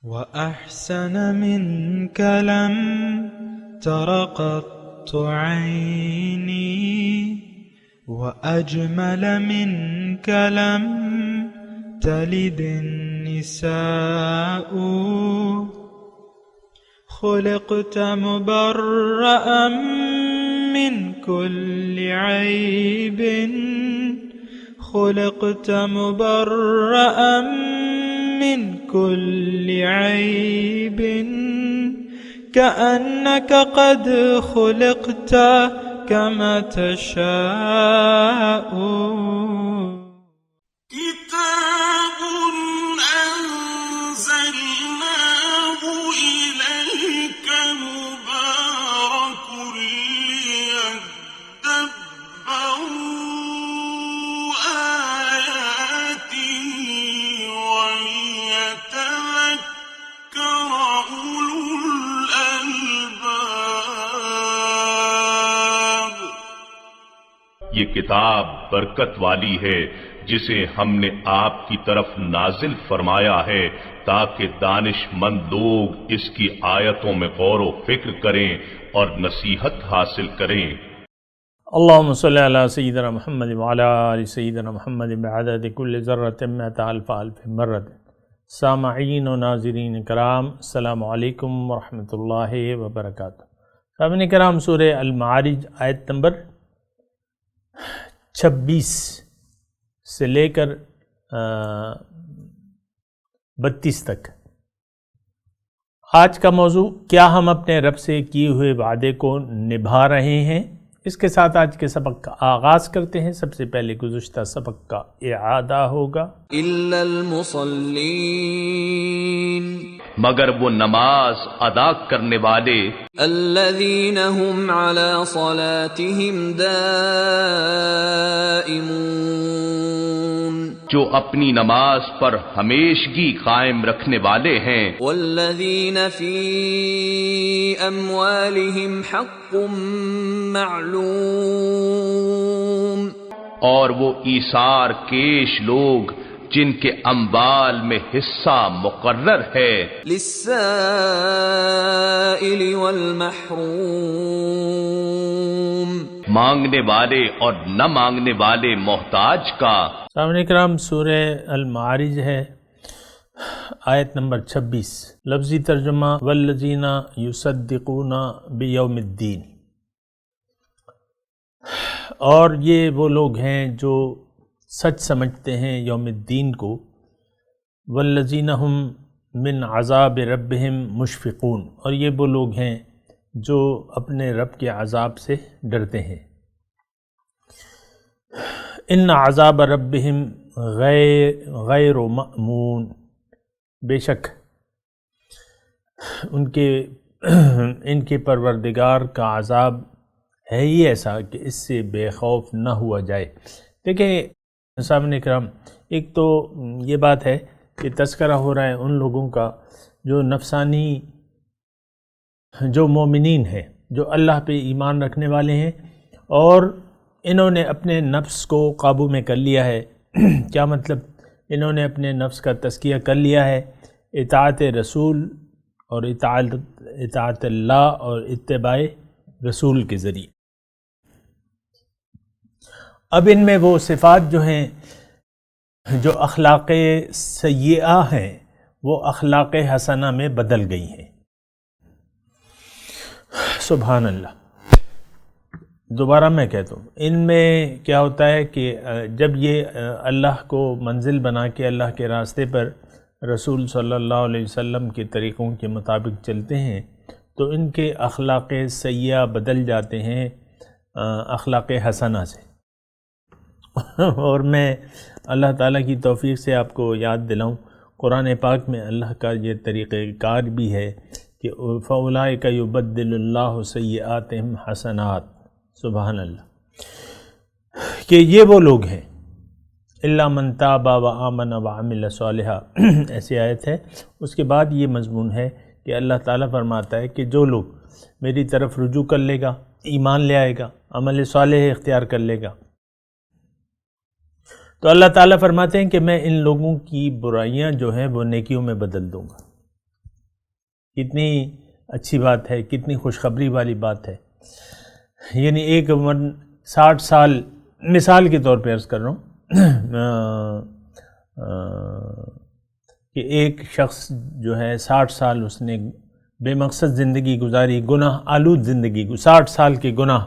وأحسن منك لم تر قط عيني وأجمل منك لم تلد النساء خلقت مبرأ من كل عيب خلقت مبرأ من كل عيب كأنك قد خلقت كما تشاء كتاب أنزلناه إليك مبارك ليدبروا آياته وليتذكر أولو الألباب۔ یہ کتاب برکت والی ہے جسے ہم نے آپ کی طرف نازل فرمایا ہے تاکہ دانش مند لوگ اس کی آیتوں میں غور و فکر کریں اور نصیحت حاصل کریں۔ اللہم صلی علی سیدنا محمد وعلی آل سیدنا محمد بعدد کل ذرۃ مئۃ الف الف مرۃ۔ سامعین و ناظرین کرام، السلام علیکم ورحمۃ اللہ وبرکاتہ۔ سامعین کرام، سورہ المعارج آیت نمبر 26 سے لے کر 32 تک۔ آج کا موضوع، کیا ہم اپنے رب سے کیے ہوئے وعدے کو نبھا رہے ہیں؟ اس کے ساتھ آج کے سبق کا آغاز کرتے ہیں۔ سب سے پہلے گزشتہ سبق کا اعادہ ہوگا۔ الا المصلین، مگر وہ نماز ادا کرنے والے الذین هم علی صلاتهم دائمون، جو اپنی نماز پر ہمیشگی قائم رکھنے والے ہیں، والذین فی اموالهم حق معلوم، اور وہ ایثار کیش لوگ جن کے اموال میں حصہ مقرر ہے، للسائل والمحروم، مانگنے والے اور نہ مانگنے والے محتاج کا۔ سامعین کرام، سورہ المعارج ہے، آیت نمبر 26۔ لفظی ترجمہ، والذین یصدقون بیوم الدین، اور یہ وہ لوگ ہیں جو سچ سمجھتے ہیں یوم الدین کو۔ والذین هم من عذاب ربهم مشفقون، اور یہ وہ لوگ ہیں جو اپنے رب کے عذاب سے ڈرتے ہیں۔ ان عذاب ربهم غیر مأمون، بے شک ان کے پروردگار کا عذاب ہے ہی ایسا کہ اس سے بے خوف نہ ہوا جائے۔ دیکھیں سامعین کرام، ایک تو یہ بات ہے کہ تذکرہ ہو رہا ہے ان لوگوں کا جو نفسانی، جو مومنین ہیں، جو اللہ پہ ایمان رکھنے والے ہیں، اور انہوں نے اپنے نفس کو قابو میں کر لیا ہے۔ کیا مطلب؟ انہوں نے اپنے نفس کا تزکیہ کر لیا ہے اطاعت رسول اور اطاعت اللہ اور اتباع رسول کے ذریعے۔ اب ان میں وہ صفات جو ہیں، جو اخلاق سیئہ ہیں، وہ اخلاق حسنہ میں بدل گئی ہیں۔ سبحان اللہ۔ دوبارہ میں کہتا ہوں، ان میں کیا ہوتا ہے کہ جب یہ اللہ کو منزل بنا کے اللہ کے راستے پر رسول صلی اللہ علیہ وسلم کے طریقوں کے مطابق چلتے ہیں تو ان کے اخلاق سیئہ بدل جاتے ہیں اخلاق حسنہ سے۔ اور میں اللہ تعالیٰ کی توفیق سے آپ کو یاد دلاؤں، قرآن پاک میں اللہ کا یہ طریقہ کار بھی ہے کہ فَأُولَٰئِكَ يُبَدِّلُ اللَّهُ سَيِّئَاتِهِمْ حَسَنَاتٍ۔ سبحان اللہ، کہ یہ وہ لوگ ہیں إِلَّا مَن تَابَ وَآمَنَ وَعَمِلَ صَالِحًا، ایسی آیت ہے۔ اس کے بعد یہ مضمون ہے کہ اللہ تعالیٰ فرماتا ہے کہ جو لوگ میری طرف رجوع کر لے گا، ایمان لے آئے گا، عمل صالح اختیار کر لے گا، تو اللہ تعالیٰ فرماتے ہیں کہ میں ان لوگوں کی برائیاں جو ہیں وہ نیکیوں میں بدل دوں گا۔ کتنی اچھی بات ہے، کتنی خوشخبری والی بات ہے. یعنی ایک عمر 60 سال، مثال کے طور پہ عرض کر رہا ہوں کہ ایک شخص جو ہے 60 سال اس نے بے مقصد زندگی گزاری، گناہ آلود زندگی، 60 سال کے گناہ.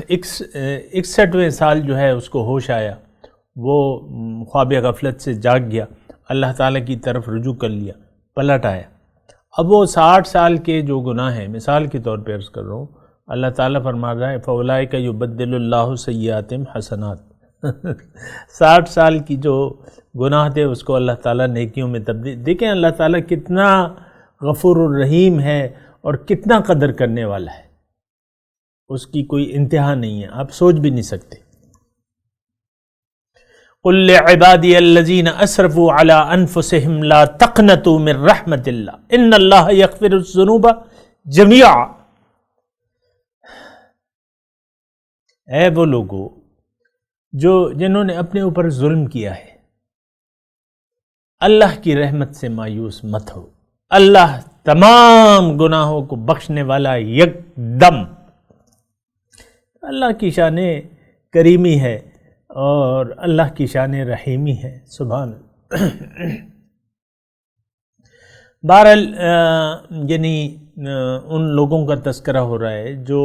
61ویں سال جو ہے اس کو ہوش آیا، وہ خواب غفلت سے جاگ گیا، اللہ تعالیٰ کی طرف رجوع کر لیا، پلٹ آیا. اب وہ 60 سال کے جو گناہ ہیں، مثال کے طور پہ عرض کر رہا ہوں، اللہ تعالیٰ فرما رہا ہے فَأُولَٰئِكَ يُبَدِّلُ اللَّهُ سَيِّئَاتِهِمْ حَسَنَاتٍ. 60 سال کی جو گناہ تھے اس کو اللہ تعالیٰ نیکیوں میں تبدیل. دیکھیں اللہ تعالیٰ کتنا غفور الرحیم ہے اور کتنا قدر کرنے والا ہے، اس کی کوئی انتہا نہیں ہے، آپ سوچ بھی نہیں سکتے. قُلْ لِعِبَادِيَ الَّذِينَ أَسْرَفُوا عَلَىٰ أَنفُسِهِمْ لَا تَقْنَطُوا مِن رَحْمَةِ اللَّهِ إِنَّ اللَّهَ يَغْفِرُ الذُّنُوبَ جَمِيعًا. اے وہ لوگو جنہوں نے اپنے اوپر ظلم کیا ہے، اللہ کی رحمت سے مایوس مت ہو، اللہ تمام گناہوں کو بخشنے والا یک دم. اللہ کی شان کریمی ہے اور اللہ کی شان رحیمی ہے، سبحان اللہ. بہرحال یعنی ان لوگوں کا تذکرہ ہو رہا ہے جو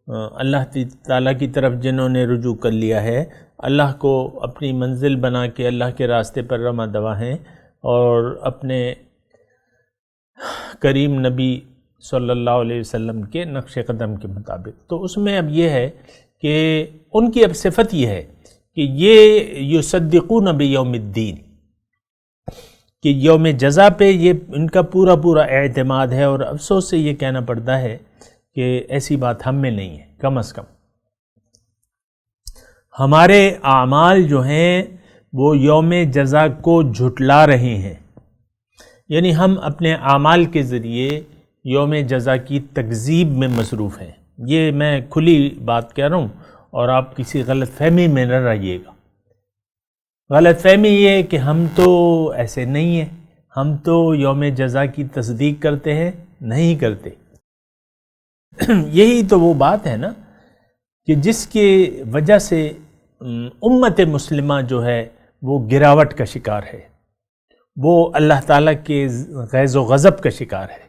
اللہ تعالیٰ کی طرف جنہوں نے رجوع کر لیا ہے، اللہ کو اپنی منزل بنا کے اللہ کے راستے پر رواں دواں ہیں اور اپنے کریم نبی صلی اللہ علیہ وسلم کے نقش قدم کے مطابق. تو اس میں اب یہ ہے کہ ان کی اب صفت یہ ہے کہ یہ یصدقون بیوم الدین، کہ یوم جزا پہ یہ ان کا پورا پورا اعتماد ہے. اور افسوس سے یہ کہنا پڑتا ہے کہ ایسی بات ہم میں نہیں ہے. کم از کم ہمارے اعمال جو ہیں وہ یوم جزا کو جھٹلا رہے ہیں. یعنی ہم اپنے اعمال کے ذریعے یوم جزا کی تکذیب میں مصروف ہیں. یہ میں کھلی بات کہہ رہا ہوں اور آپ کسی غلط فہمی میں نہ رہیے گا. غلط فہمی یہ ہے کہ ہم تو ایسے نہیں ہیں، ہم تو یوم جزا کی تصدیق کرتے ہیں، نہیں کرتے. یہی تو وہ بات ہے نا کہ جس کی وجہ سے امت مسلمہ جو ہے وہ گراوٹ کا شکار ہے، وہ اللہ تعالیٰ کے غیظ و غضب کا شکار ہے.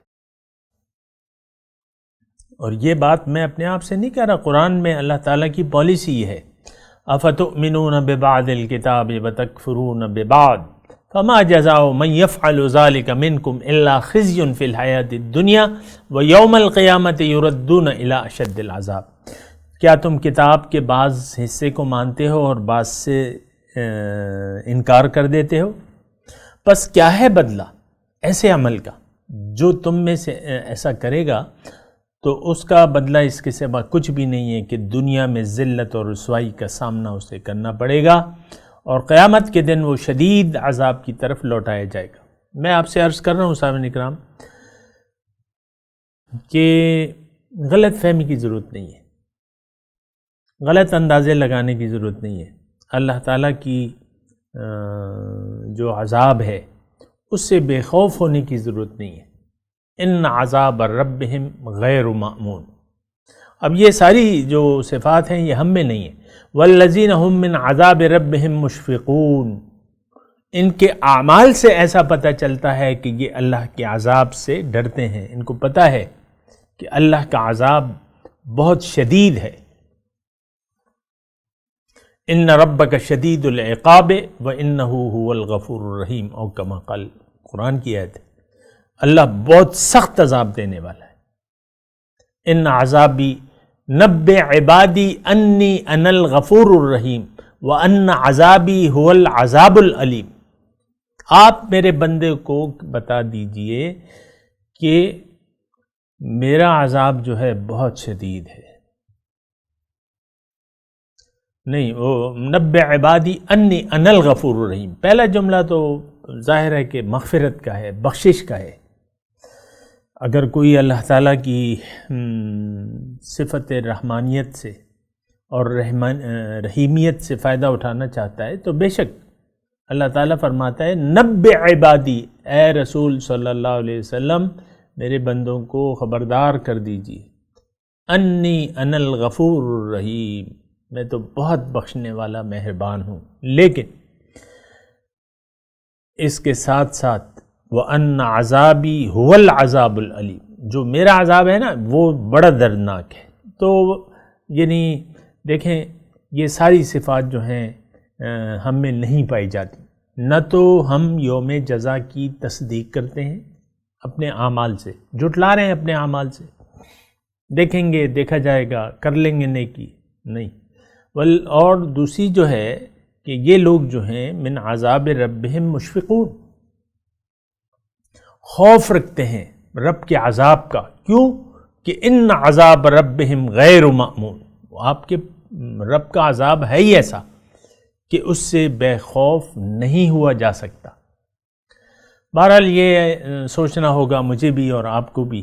اور یہ بات میں اپنے آپ سے نہیں کہہ رہا، قرآن میں اللہ تعالیٰ کی پالیسی یہ ہے اَفَتُؤْمِنُونَ بِبَعْضِ الْكِتَابِ وَتَكْفُرُونَ بِبَعْضٍ فَمَا جَزَاءُ مَن يَفْعَلُ ذَلِكَ مِنكُمْ إِلَّا خِزْيٌ فِي الْحَيَاةِ الدُّنْيَا وَيَوْمَ الْقِيَامَةِ يُرَدُّونَ إِلَىٰ أَشَدِّ الْعَذَابِ. کیا تم کتاب کے بعض حصے کو مانتے ہو اور بعض سے انکار کر دیتے ہو؟ پس کیا ہے بدلہ ایسے عمل کا؟ جو تم میں سے ایسا کرے گا تو اس کا بدلہ اس کے سوا کچھ بھی نہیں ہے کہ دنیا میں ذلت اور رسوائی کا سامنا اسے کرنا پڑے گا اور قیامت کے دن وہ شدید عذاب کی طرف لوٹایا جائے گا. میں آپ سے عرض کر رہا ہوں صاحب اکرام کہ غلط فہمی کی ضرورت نہیں ہے، غلط اندازے لگانے کی ضرورت نہیں ہے. اللہ تعالیٰ کی جو عذاب ہے اس سے بے خوف ہونے کی ضرورت نہیں ہے. ان عذاب ربہم غیر مأمون. اب یہ ساری جو صفات ہیں یہ ہم میں نہیں ہیں. والذین هم من عذاب ربہم مشفقون. ان کے اعمال سے ایسا پتہ چلتا ہے کہ یہ اللہ کے عذاب سے ڈرتے ہیں، ان کو پتہ ہے کہ اللہ کا عذاب بہت شدید ہے. ان ربک شدید العقاب وانہ هو الغفور الرحیم، او کما قال، قرآن کی آیت ہے. اللہ بہت سخت عذاب دینے والا ہے. ان عذابی نبئ عبادی انی انا الغفور الرحیم وان عذابی هو العذاب العلیم. آپ میرے بندے کو بتا دیجئے کہ میرا عذاب جو ہے بہت شدید ہے. نہیں، وہ نبئ عبادی انی انا الغفور الرحیم، پہلا جملہ تو ظاہر ہے کہ مغفرت کا ہے، بخشش کا ہے. اگر کوئی اللہ تعالیٰ کی صفت رحمانیت سے اور رحیمیت سے فائدہ اٹھانا چاہتا ہے تو بے شک اللہ تعالیٰ فرماتا ہے نبئ عبادی، اے رسول صلی اللہ علیہ وسلم میرے بندوں کو خبردار کر دیجیے، انی انا الغفور الرحیم، میں تو بہت بخشنے والا مہربان ہوں، لیکن اس کے ساتھ ساتھ وَأَنَّ عَذَابِي هُوَ الْعَذَابُ الْأَلِيمُ، جو میرا عذاب ہے نا وہ بڑا دردناک ہے۔ تو یعنی دیکھیں یہ ساری صفات جو ہیں ہم میں نہیں پائی جاتی، نہ تو ہم یوم جزا کی تصدیق کرتے ہیں اپنے اعمال سے، جھٹلا رہے ہیں اپنے اعمال سے، دیکھیں گے دیکھا جائے گا، کر لیں گے نیکی، نہیں۔ اور دوسری جو ہے کہ یہ لوگ جو ہیں من عذاب ربہم مشفقون، خوف رکھتے ہیں رب کے عذاب کا، کیوں کہ ان عذاب ربہم غیر مأمون، آپ کے رب کا عذاب ہے ہی ایسا کہ اس سے بے خوف نہیں ہوا جا سکتا۔ بہرحال یہ سوچنا ہوگا مجھے بھی اور آپ کو بھی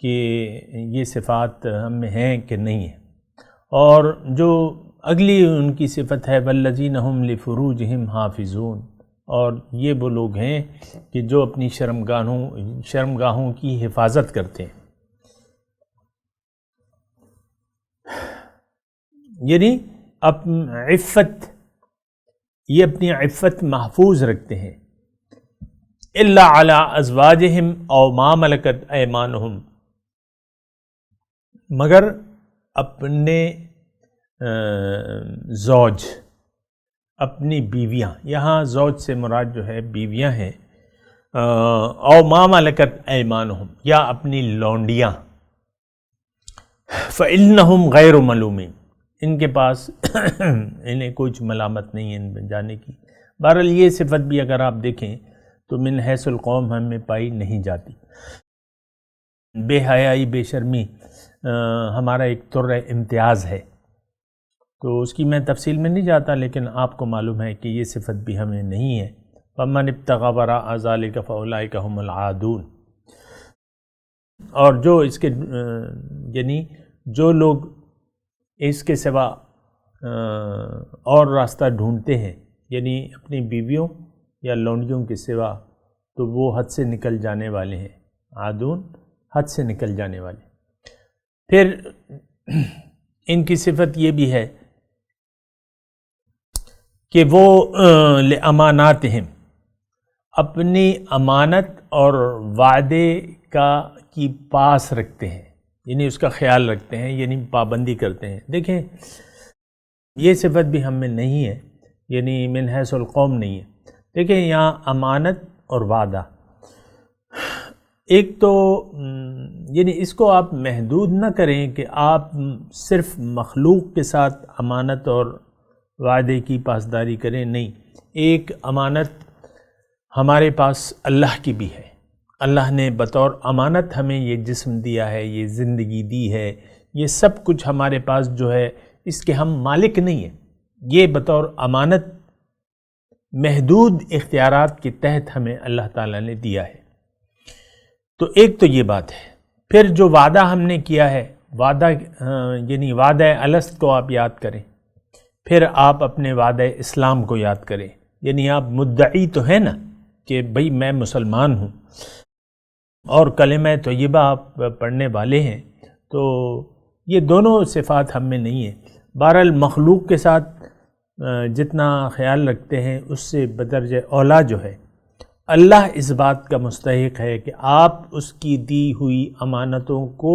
کہ یہ صفات ہم میں ہیں کہ نہیں ہیں۔ اور جو اگلی ان کی صفت ہے والذین هم لفروجہم حافظون، اور یہ وہ لوگ ہیں کہ جو اپنی شرمگاہوں کی حفاظت کرتے ہیں، یعنی عفت، یہ اپنی عفت محفوظ رکھتے ہیں، الا علی ازواجہم او ما ملکت ایمانہم، مگر اپنے زوج، اپنی بیویاں، یہاں زوج سے مراد جو ہے بیویاں ہیں، او ما ملکت ایمانہم، یا اپنی لونڈیاں، فإنہم غیر ملومین، ان کے پاس انہیں کچھ ملامت نہیں ہے ان میں جانے کی۔ بہرحال یہ صفت بھی اگر آپ دیکھیں تو من حیث القوم ہم میں پائی نہیں جاتی۔ بے حیائی، بے شرمی ہمارا ایک طر امتیاز ہے، تو اس کی میں تفصیل میں نہیں جاتا، لیکن آپ کو معلوم ہے کہ یہ صفت بھی ہمیں نہیں ہے۔ فَمَنِ ابْتَغَىٰ وَرَاءَ ذَٰلِكَ فَأُولَٰئِكَ هُمُ الْعَادُونَ، اور جو اس کے یعنی جو لوگ اس کے سوا اور راستہ ڈھونڈتے ہیں، یعنی اپنی بیویوں یا لونڈیوں کے سوا، تو وہ حد سے نکل جانے والے ہیں۔ عادون، حد سے نکل جانے والے۔ پھر ان کی صفت یہ بھی ہے کہ وہ لِأَمَانَاتِهِمْ، اپنی امانت اور وعدے کی پاس رکھتے ہیں، یعنی اس کا خیال رکھتے ہیں، یعنی پابندی کرتے ہیں۔ دیکھیں یہ صفت بھی ہم میں نہیں ہے، یعنی من حیث القوم نہیں ہے۔ دیکھیں یہاں امانت اور وعدہ، ایک تو یعنی اس کو آپ محدود نہ کریں کہ آپ صرف مخلوق کے ساتھ امانت اور وعدے کی پاسداری کریں، نہیں، ایک امانت ہمارے پاس اللہ کی بھی ہے۔ اللہ نے بطور امانت ہمیں یہ جسم دیا ہے، یہ زندگی دی ہے، یہ سب کچھ ہمارے پاس جو ہے اس کے ہم مالک نہیں ہیں، یہ بطور امانت محدود اختیارات کے تحت ہمیں اللہ تعالیٰ نے دیا ہے۔ تو ایک تو یہ بات ہے۔ پھر جو وعدہ ہم نے کیا ہے، وعدہ یعنی وعدہ الست کو آپ یاد کریں، پھر آپ اپنے وعدہ اسلام کو یاد کریں، یعنی آپ مدعی تو ہیں نا کہ بھئی میں مسلمان ہوں اور کلمہ طیبہ آپ پڑھنے والے ہیں، تو یہ دونوں صفات ہم میں نہیں ہیں۔ بہرحال مخلوق کے ساتھ جتنا خیال رکھتے ہیں اس سے بدرجہ اولا جو ہے اللہ اس بات کا مستحق ہے کہ آپ اس کی دی ہوئی امانتوں کو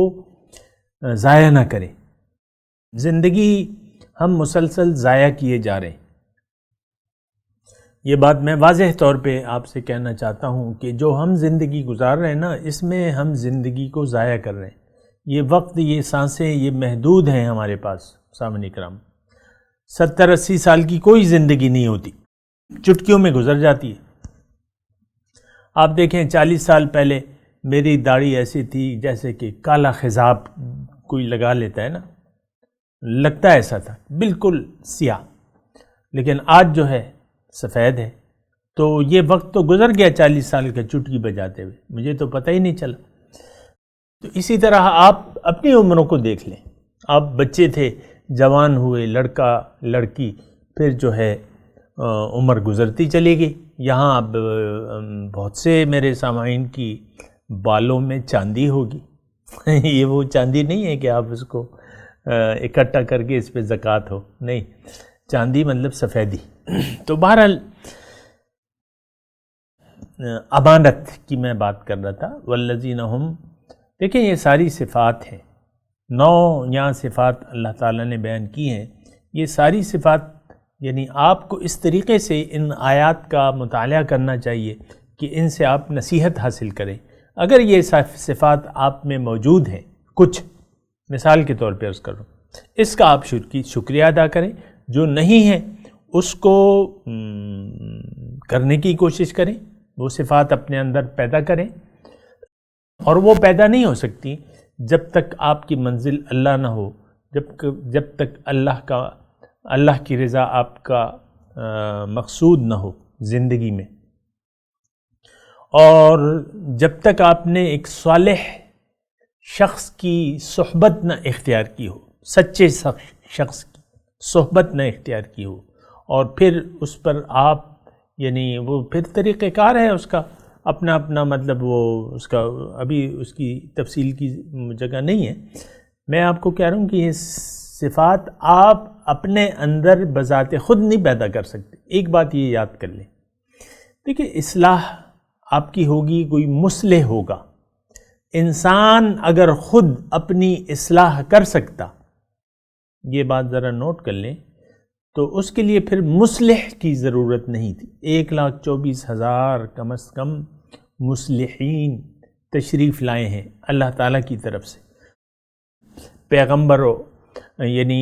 ضائع نہ کریں۔ زندگی ہم مسلسل ضائع کیے جا رہے ہیں، یہ بات میں واضح طور پہ آپ سے کہنا چاہتا ہوں کہ جو ہم زندگی گزار رہے ہیں نا، اس میں ہم زندگی کو ضائع کر رہے ہیں۔ یہ وقت، یہ سانسیں، یہ محدود ہیں ہمارے پاس۔ سامعین کرام، 70-80 سال کی کوئی زندگی نہیں ہوتی، چٹکیوں میں گزر جاتی ہے۔ آپ دیکھیں 40 سال پہلے میری داڑھی ایسی تھی جیسے کہ کالا خضاب کوئی لگا لیتا ہے نا، لگتا ایسا تھا، بالکل سیاہ، لیکن آج جو ہے سفید ہے۔ تو یہ وقت تو گزر گیا 40 سال کا چٹکی بجاتے ہوئے، مجھے تو پتہ ہی نہیں چلا۔ تو اسی طرح آپ اپنی عمروں کو دیکھ لیں، آپ بچے تھے، جوان ہوئے، لڑکا لڑکی، پھر جو ہے عمر گزرتی چلی گئی۔ یہاں اب بہت سے میرے سامعین کی بالوں میں چاندی ہوگی یہ وہ چاندی نہیں ہے کہ آپ اس کو اکٹھا کر کے اس پہ زکوٰۃ ہو، نہیں، چاندی مطلب سفیدی۔ تو بہرحال امانت کی میں بات کر رہا تھا، والذین ہم، دیکھیں یہ ساری صفات ہیں، 9 یہاں صفات اللہ تعالیٰ نے بیان کی ہیں، یہ ساری صفات یعنی آپ کو اس طریقے سے ان آیات کا مطالعہ کرنا چاہیے کہ ان سے آپ نصیحت حاصل کریں۔ اگر یہ صفات آپ میں موجود ہیں، کچھ مثال کے طور پہ عرض کروں، اس کا آپ شکریہ ادا کریں، جو نہیں ہے اس کو کرنے کی کوشش کریں، وہ صفات اپنے اندر پیدا کریں، اور وہ پیدا نہیں ہو سکتی جب تک آپ کی منزل اللہ نہ ہو، جب تک اللہ کی رضا آپ کا مقصود نہ ہو زندگی میں، اور جب تک آپ نے ایک صالح شخص کی صحبت نہ اختیار کی ہو، سچے شخص کی صحبت نہ اختیار کی ہو، اور پھر اس پر آپ یعنی وہ پھر طریقہ کار ہے اس کا اپنا اپنا، مطلب وہ اس کا ابھی اس کی تفصیل کی جگہ نہیں ہے۔ میں آپ کو کہہ رہا ہوں کہ یہ صفات آپ اپنے اندر بذات خود نہیں پیدا کر سکتے۔ ایک بات یہ یاد کر لیں، دیکھیں اصلاح آپ کی ہوگی، کوئی مصلح ہوگا۔ انسان اگر خود اپنی اصلاح کر سکتا، یہ بات ذرا نوٹ کر لیں، تو اس کے لیے پھر مصلح کی ضرورت نہیں تھی۔ 1,24,000 کم از کم مصلحین تشریف لائے ہیں اللہ تعالیٰ کی طرف سے، پیغمبروں یعنی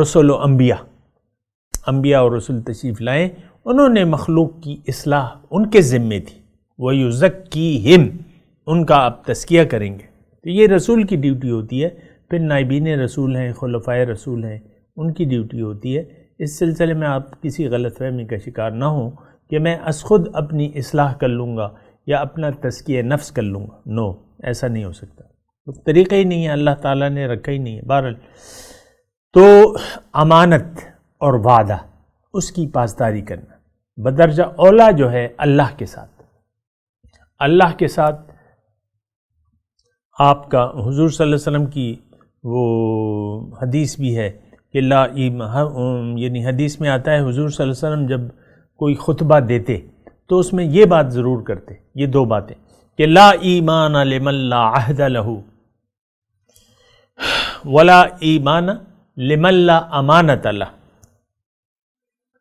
رسول و انبیاء اور رسول تشریف لائے، انہوں نے مخلوق کی اصلاح ان کے ذمے تھی، وَيُزَكِّيهِمْ، ان کا آپ تزکیہ کریں گے، تو یہ رسول کی ڈیوٹی ہوتی ہے۔ پھر نائبین رسول ہیں، خلفائے رسول ہیں، ان کی ڈیوٹی ہوتی ہے۔ اس سلسلے میں آپ کسی غلط فہمی کا شکار نہ ہوں کہ میں از خود اپنی اصلاح کر لوں گا یا اپنا تزکیہ نفس کر لوں گا، نو، ایسا نہیں ہو سکتا، طریقہ ہی نہیں ہے، اللہ تعالیٰ نے رکھا ہی نہیں ہے۔ بہرحال تو امانت اور وعدہ، اس کی پاسداری کرنا بدرجہ اولا جو ہے اللہ کے ساتھ آپ کا، حضور صلی اللہ علیہ وسلم کی وہ حدیث بھی ہے کہ یعنی حدیث میں آتا ہے حضور صلی اللہ علیہ وسلم جب کوئی خطبہ دیتے تو اس میں یہ بات ضرور کرتے، یہ 2 باتیں، کہ لا ایمان لمن لا عہد لہ ولا ایمان لمن لا امانت لہ۔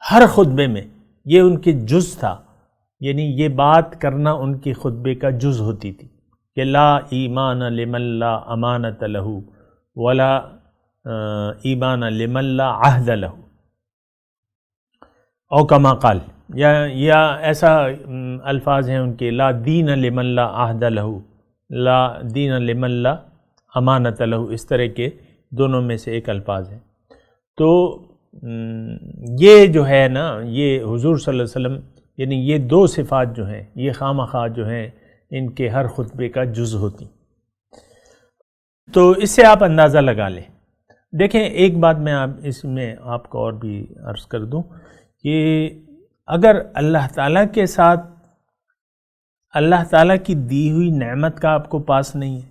ہر خطبے میں یہ ان کے جز تھا، یعنی یہ بات کرنا ان کے خطبے کا جز ہوتی تھی کہ لا ایمان لمن لا امانت لہ ولا ایمان لمن لا عہد لہ، او کما قال، یا ایسا الفاظ ہیں ان کے، لا دین لمن لا عہد لہ، لا دین لمن لا امانت لہ، اس طرح کے دونوں میں سے ایک الفاظ ہیں۔ تو یہ جو ہے نا، یہ حضور صلی اللہ علیہ وسلم یعنی یہ 2 صفات جو ہیں، یہ خواہ جو ہیں، ان کے ہر خطبے کا جز ہوتی۔ تو اس سے آپ اندازہ لگا لیں۔ دیکھیں ایک بات میں اس میں آپ کو اور بھی عرض کر دوں کہ اگر اللہ تعالیٰ کے ساتھ اللہ تعالیٰ کی دی ہوئی نعمت کا آپ کو پاس نہیں ہے،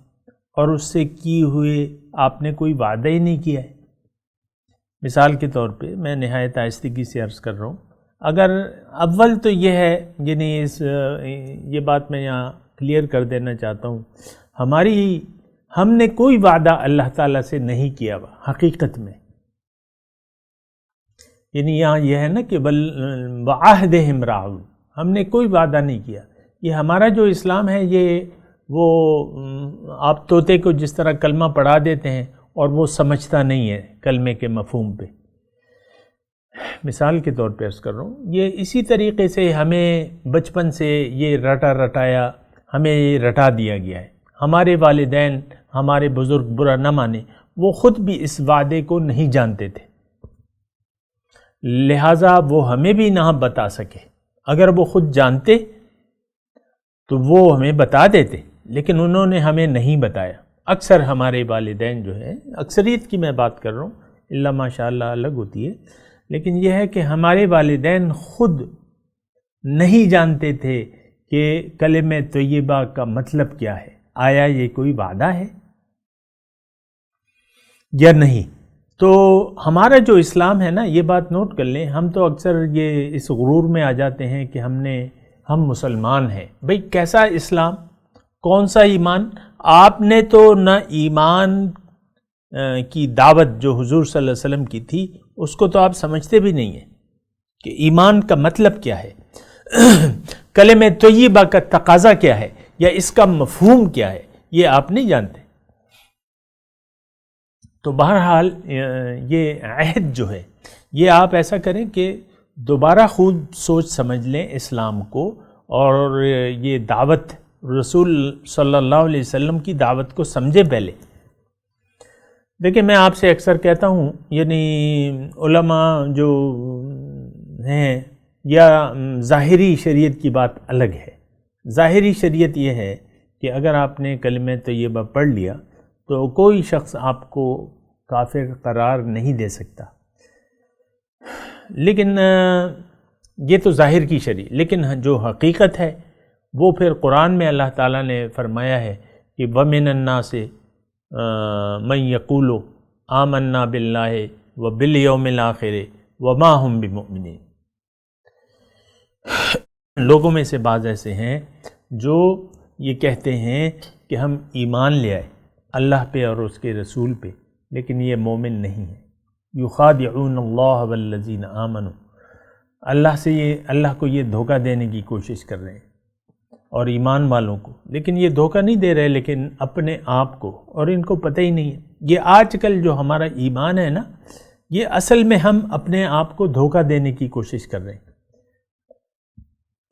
اور اس سے کی ہوئے آپ نے کوئی وعدہ ہی نہیں کیا ہے، مثال کے طور پہ میں نہایت آہستگی سے عرض کر رہا ہوں، اگر اول تو یہ ہے، یعنی یہ بات میں یہاں کلیئر کر دینا چاہتا ہوں، ہم نے کوئی وعدہ اللہ تعالیٰ سے نہیں کیا ہوا حقیقت میں، یعنی یہاں یہ ہے نا کہ وعہدہم راعون، ہم نے کوئی وعدہ نہیں کیا۔ یہ ہمارا جو اسلام ہے، یہ وہ آپ طوطے کو جس طرح کلمہ پڑھا دیتے ہیں اور وہ سمجھتا نہیں ہے کلمے کے مفہوم پہ، مثال کے طور پہ عرض کر رہا ہوں، یہ اسی طریقے سے ہمیں بچپن سے یہ رٹایا، ہمیں یہ رٹا دیا گیا ہے۔ ہمارے والدین، ہمارے بزرگ برا نہ مانے، وہ خود بھی اس وعدے کو نہیں جانتے تھے، لہٰذا وہ ہمیں بھی نہ بتا سکے۔ اگر وہ خود جانتے تو وہ ہمیں بتا دیتے، لیکن انہوں نے ہمیں نہیں بتایا۔ اکثر ہمارے والدین جو ہے، اکثریت کی میں بات کر رہا ہوں، اللہ ماشاء اللہ الگ ہوتی ہے، لیکن یہ ہے کہ ہمارے والدین خود نہیں جانتے تھے کہ کلمہ طیبہ کا مطلب کیا ہے، آیا یہ کوئی وعدہ ہے یا نہیں؟ تو ہمارا جو اسلام ہے نا، یہ بات نوٹ کر لیں، ہم تو اکثر یہ اس غرور میں آ جاتے ہیں کہ ہم مسلمان ہیں۔ بھئی کیسا اسلام، کون سا ایمان؟ آپ نے تو نہ ایمان کی دعوت جو حضور صلی اللہ علیہ وسلم کی تھی اس کو تو آپ سمجھتے بھی نہیں ہیں کہ ایمان کا مطلب کیا ہے، کلمہ طیبہ کا تقاضا کیا ہے، یا اس کا مفہوم کیا ہے، یہ آپ نہیں جانتے۔ تو بہرحال یہ عہد جو ہے، یہ آپ ایسا کریں کہ دوبارہ خود سوچ سمجھ لیں اسلام کو، اور یہ دعوت رسول صلی اللہ علیہ وسلم کی دعوت کو سمجھے پہلے۔ دیکھیں میں آپ سے اکثر کہتا ہوں، یعنی علماء جو ہیں، یا ظاہری شریعت کی بات الگ ہے۔ ظاہری شریعت یہ ہے کہ اگر آپ نے کلمہ طیبہ پڑھ لیا تو کوئی شخص آپ کو کافر قرار نہیں دے سکتا، لیکن یہ تو ظاہر کی شریعت، لیکن جو حقیقت ہے وہ پھر قرآن میں اللہ تعالیٰ نے فرمایا ہے کہ وَمِنَ النَّاسِ مَن يَقُولُ آمَنَّا بِاللَّهِ وَبِالْيَوْمِ الْآخِرِ وَمَا هُمْ بِمُؤْمِنِينَ۔ لوگوں میں سے بعض ایسے ہیں جو یہ کہتے ہیں کہ ہم ایمان لے آئے اللہ پہ اور اس کے رسول پہ، لیکن یہ مومن نہیں ہے۔ یخادعون اللہ والذین آمنوا، اللہ کو یہ دھوکہ دینے کی کوشش کر رہے ہیں اور ایمان والوں کو، لیکن یہ دھوکہ نہیں دے رہے، لیکن اپنے آپ کو، اور ان کو پتہ ہی نہیں ہے۔ یہ آج کل جو ہمارا ایمان ہے نا، یہ اصل میں ہم اپنے آپ کو دھوکہ دینے کی کوشش کر رہے ہیں،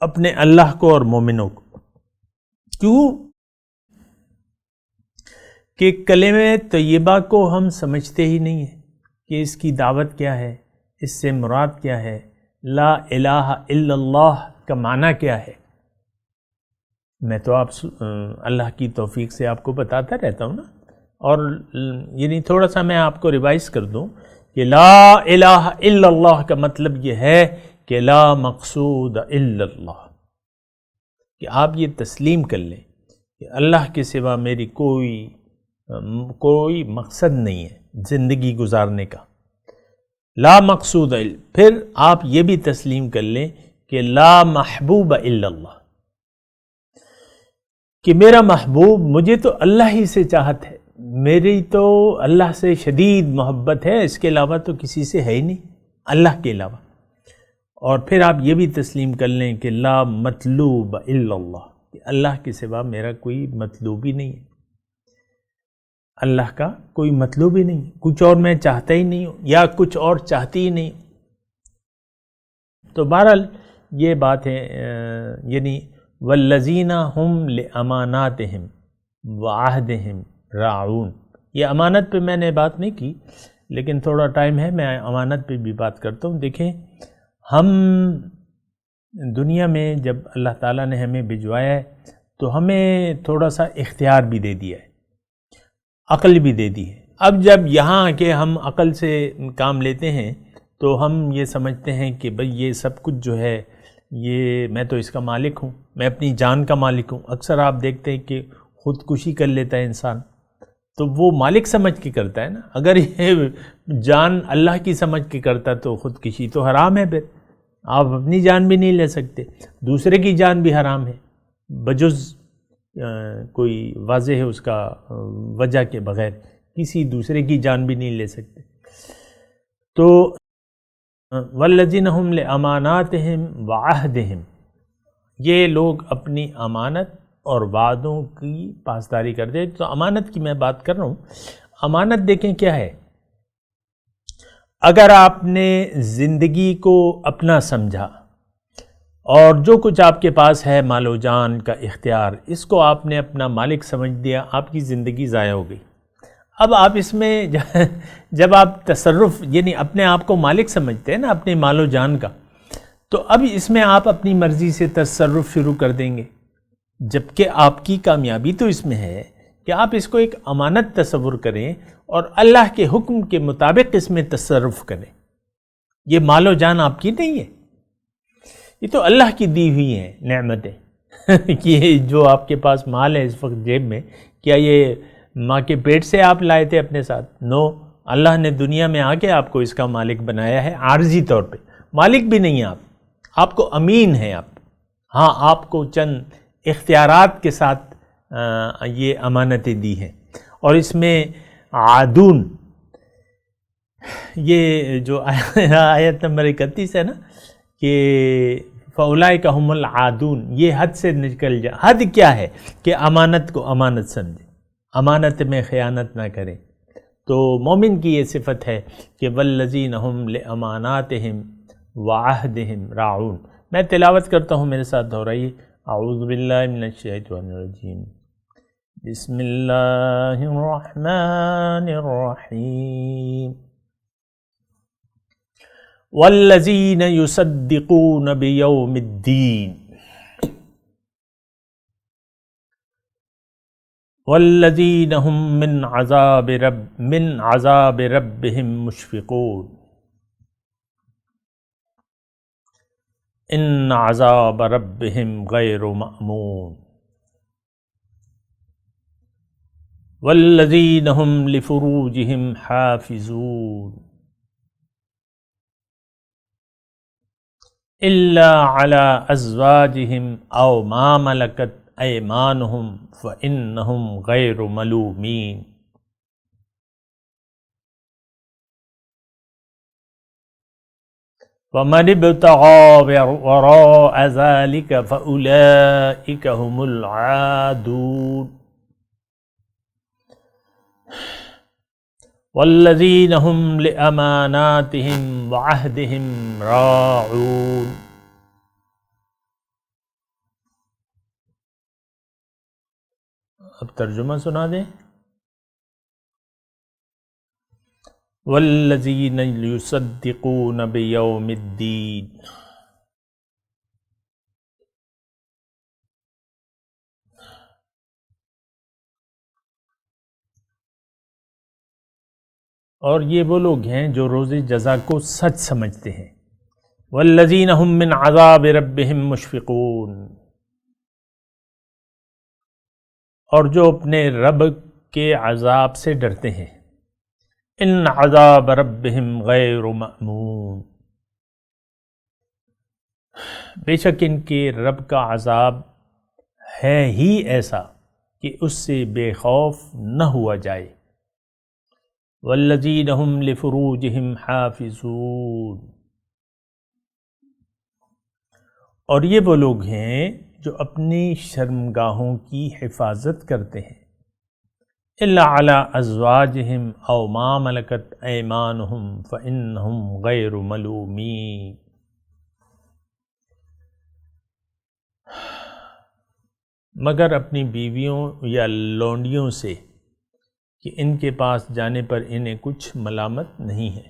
اپنے اللہ کو اور مومنوں کو۔ کیوں؟ کہ کلمہ طیبہ کو ہم سمجھتے ہی نہیں ہیں کہ اس کی دعوت کیا ہے، اس سے مراد کیا ہے، لا الہ الا اللہ کا معنی کیا ہے۔ میں تو اللہ کی توفیق سے آپ کو بتاتا رہتا ہوں نا، اور یعنی تھوڑا سا میں آپ کو ریوائز کر دوں کہ لا الہ الا اللہ کا مطلب یہ ہے کہ لا مقصود الا اللہ، کہ آپ یہ تسلیم کر لیں کہ اللہ کے سوا میری کوئی مقصد نہیں ہے زندگی گزارنے کا، لا مقصود الا۔ پھر آپ یہ بھی تسلیم کر لیں کہ لا محبوب الا اللہ، کہ میرا محبوب، مجھے تو اللہ ہی سے چاہت ہے، میری تو اللہ سے شدید محبت ہے، اس کے علاوہ تو کسی سے ہے ہی نہیں اللہ کے علاوہ۔ اور پھر آپ یہ بھی تسلیم کر لیں کہ لا مطلوب الا اللہ، کہ اللہ کے سوا میرا کوئی مطلوب ہی نہیں ہے، اللہ کا کوئی مطلوب ہی نہیں، کچھ اور میں چاہتا ہی نہیں ہوں، یا کچھ اور چاہتی ہی نہیں ہوں۔ تو بہرحال یہ بات ہے، یعنی والذین ہم لاماناتہم وعہدہم راعون۔ یہ امانت پہ میں نے بات نہیں کی، لیکن تھوڑا ٹائم ہے، میں امانت پہ بھی بات کرتا ہوں۔ دیکھیں، ہم دنیا میں جب اللہ تعالیٰ نے ہمیں بھجوایا ہے تو ہمیں تھوڑا سا اختیار بھی دے دیا ہے، عقل بھی دے دی ہے۔ اب جب یہاں آ کے ہم عقل سے کام لیتے ہیں تو ہم یہ سمجھتے ہیں کہ بھئی یہ سب کچھ جو ہے، یہ میں تو اس کا مالک ہوں، میں اپنی جان کا مالک ہوں۔ اکثر آپ دیکھتے ہیں کہ خودکشی کر لیتا ہے انسان، تو وہ مالک سمجھ کے کرتا ہے نا۔ اگر یہ جان اللہ کی سمجھ کے کرتا تو خودکشی تو حرام ہے، پھر آپ اپنی جان بھی نہیں لے سکتے، دوسرے کی جان بھی حرام ہے، بجز کوئی واضح ہے اس کا وجہ کے بغیر کسی دوسرے کی جان بھی نہیں لے سکتے۔ تو والذین ہم لاماناتہم وعہدہم، یہ لوگ اپنی امانت اور وعدوں کی پاسداری کرتے ہیں۔ تو امانت کی میں بات کر رہا ہوں۔ امانت دیکھیں کیا ہے، اگر آپ نے زندگی کو اپنا سمجھا اور جو کچھ آپ کے پاس ہے، مال و جان کا اختیار، اس کو آپ نے اپنا مالک سمجھ دیا، آپ کی زندگی ضائع ہو گئی۔ اب آپ اس میں جب آپ تصرف، یعنی اپنے آپ کو مالک سمجھتے ہیں نا اپنے مال و جان کا، تو اب اس میں آپ اپنی مرضی سے تصرف شروع کر دیں گے، جبکہ آپ کی کامیابی تو اس میں ہے کہ آپ اس کو ایک امانت تصور کریں اور اللہ کے حکم کے مطابق اس میں تصرف کریں۔ یہ مال و جان آپ کی نہیں ہے، یہ تو اللہ کی دی ہوئی ہیں نعمتیں۔ یہ جو آپ کے پاس مال ہے اس وقت جیب میں، کیا یہ ماں کے پیٹ سے آپ لائے تھے اپنے ساتھ؟ نو، اللہ نے دنیا میں آ کے آپ کو اس کا مالک بنایا ہے عارضی طور پہ. مالک بھی نہیں ہیں آپ کو امین ہیں آپ. ہاں، آپ کو چند اختیارات کے ساتھ یہ امانتیں دی ہیں. اور اس میں عادون، یہ جو آیت نمبر 31 ہے نا کہ فَأُولَئِكَ هُمُ الْعَادُونَ، یہ حد سے نکل جائے. حد کیا ہے کہ امانت کو امانت سمجھیں، امانت میں خیانت نہ کریں. تو مومن کی یہ صفت ہے کہ وَالَّذِينَ هُمْ لِأَمَانَاتِهِمْ وَعَهْدِهِمْ رَاعُونَ. میں تلاوت کرتا ہوں، میرے ساتھ دہرائیے. اعوذ باللہ من الشیطان الرجیم، بسم اللہ الرحمن الرحیم. والذین یصدقون بیوم الدین والذین هم من عذاب ربهم مشفقون ان عذاب ربهم غیر مأمون والذین هم لفروجهم حافظون الا علی ازواجهم او ما ملکت ایمانهم فإنهم غیر ملومین. ومن ابتغى وراء ذلك فأولئك هم العادون والذین هم لأماناتهم وعهدهم راعون. اب ترجمہ سنا دیں. والذین یصدقون بیوم الدین، اور یہ وہ لوگ ہیں جو روز جزا کو سچ سمجھتے ہیں. والذین هم من عذاب ربهم مشفقون، اور جو اپنے رب کے عذاب سے ڈرتے ہیں. ان عذاب ربهم غیر مأمون، بے شک ان کے رب کا عذاب ہے ہی ایسا کہ اس سے بے خوف نہ ہوا جائے. والذین هم لفروجهم حافظون، اور یہ وہ لوگ ہیں جو اپنی شرمگاہوں کی حفاظت کرتے ہیں. الا علی ازواجہم او ما ملکت ایمانہم فإنہم غیر ملومین. مگر اپنی بیویوں یا لونڈیوں سے کہ ان کے پاس جانے پر انہیں کچھ ملامت نہیں ہے.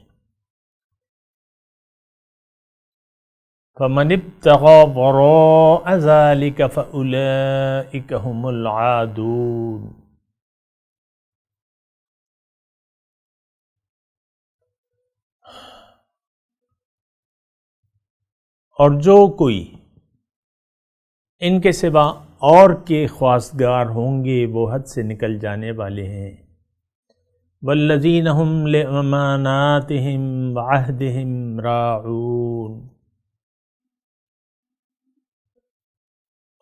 فَمَنِ ابْتَغَى وَرَاءَ ذَلِكَ فَأُولَئِكَ هُمُ الْعَادُونَ. اور جو کوئی ان کے سوا اور کے خواستگار ہوں گے وہ حد سے نکل جانے والے ہیں. والذین هم لأماناتهم وعهدهم راعون،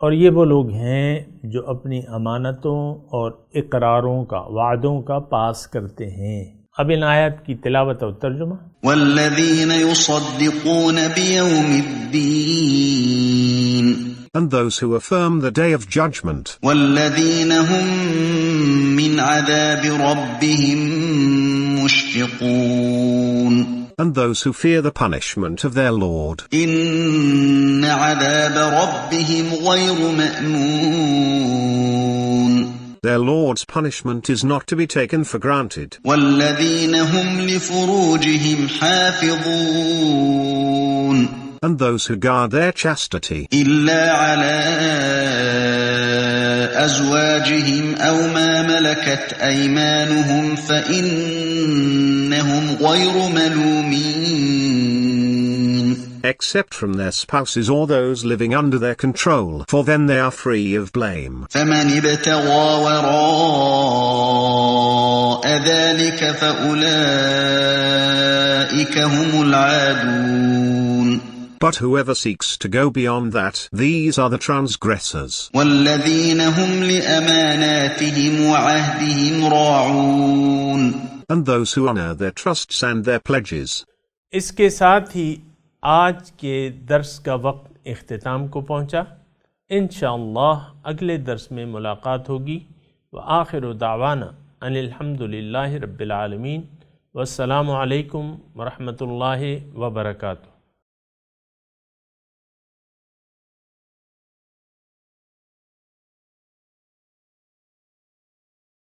اور یہ وہ لوگ ہیں جو اپنی امانتوں اور اقراروں کا، وعدوں کا پاس کرتے ہیں. اب ان آیات کی تلاوت اور ترجمہ. والذین یصدقون بیوم الدین، and those who affirm the day of judgment. والذین هم من عذاب ربهم مشفقون، and those who fear the punishment of their Lord. ان عذاب ربهم غیر مأمون، Their Lord's punishment is not to be taken for granted. والذین هم لفروجهم حافظون، and those who guard their chastity, إلا على أزواجهم أو ما ملكت أيمانهم فإنهم غير ملومين. except from their spouses or those living under their control, for then they are free of blame. فمن ابتغى وراء ذلك فأولئك هم العادون. But whoever seeks to go beyond that, these are the transgressors. والذين هم لأماناتهم وعهدهم راعون. And those who honor their trusts and their pledges. اس کے ساتھ ہی آج کے درس کا وقت اختتام کو پہنچا. انشاءاللہ اگلے درس میں ملاقات ہوگی. وآخر دعوانا ان الحمدللہ رب العالمین. والسلام علیکم ورحمۃ اللہ وبرکاتہ.